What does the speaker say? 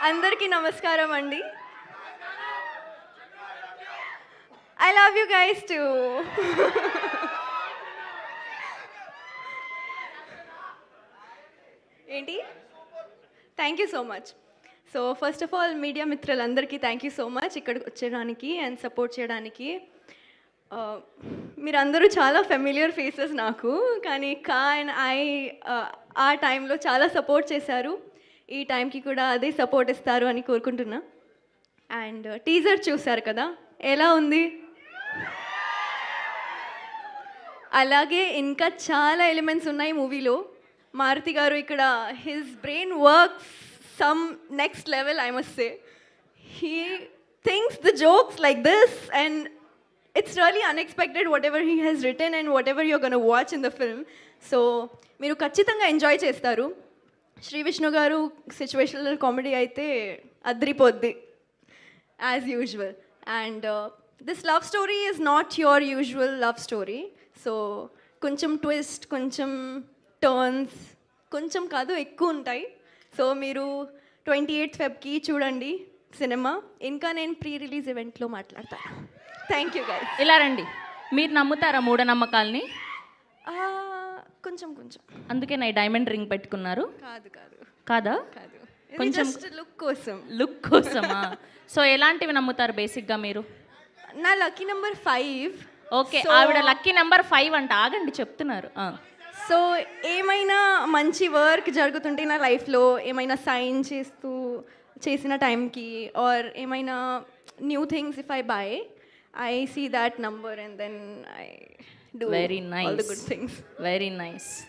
అందరికీ నమస్కారం అండి. I love you guys too. ఏంటి? Thank you so much. So first of all media మిత్రులందరికీ థ్యాంక్ యూ సో మచ్ ఇక్కడికి వచ్చేయడానికి అండ్ సపోర్ట్ చేయడానికి. మీరందరూ చాలా ఫెమిలియర్ ఫేసెస్ నాకు, కానీ కా అండ్ ఐ ఆ టైంలో చాలా సపోర్ట్ చేశారు. ఈ టైంకి కూడా అదే సపోర్ట్ ఇస్తారు అని కోరుకుంటున్నా. అండ్ టీజర్ చూశారు కదా, ఎలా ఉంది? అలాగే ఇంకా చాలా ఎలిమెంట్స్ ఉన్నాయి మూవీలో. మారుతి గారు ఇక్కడ his brain works some next level, I must say. He thinks the jokes like this and it's really unexpected whatever he has written and whatever you're going to watch in the film. So మీరు ఖచ్చితంగా enjoy చేస్తారు. శ్రీ విష్ణు గారు situational comedy అయితే అద్రిపోద్ది as usual. And this love story is not your usual love story. So కొంచెం twist, కొంచెం turns, కొంచెం కాదు ఎక్కువ ఉంటాయి. సో మీరు 28th Febకి చూడండి సినిమా. ఇంకా నేను ప్రీ రిలీజ్ ఈవెంట్లో మాట్లాడతాను. Thank you guys. ఇలా రండి. మీరు నమ్ముతారా మూఢనమ్మకాల్ని? కొంచెం కొంచెం. అందుకే నా డైమండ్ రింగ్ పెట్టుకున్నారు? కాదు కాదు. కాదా? కాదు, కొంచెం లుక్ కోసం. లుక్ కోసమా? సో ఎలాంటివి నమ్ముతారు బేసిక్గా మీరు? నా లక్కీ నెంబర్ 5. ఓకే, ఆవిడ లక్కీ నెంబర్ 5 అంట. ఆగండి, చెప్తున్నారు. సో ఏమైనా మంచి వర్క్ జరుగుతుంటే నా లైఫ్లో, ఏమైనా సైన్ చేసిన టైంకి ఆర్ ఏమైనా new things if I by, I see that number and then I do very nice. all the good things. Very nice.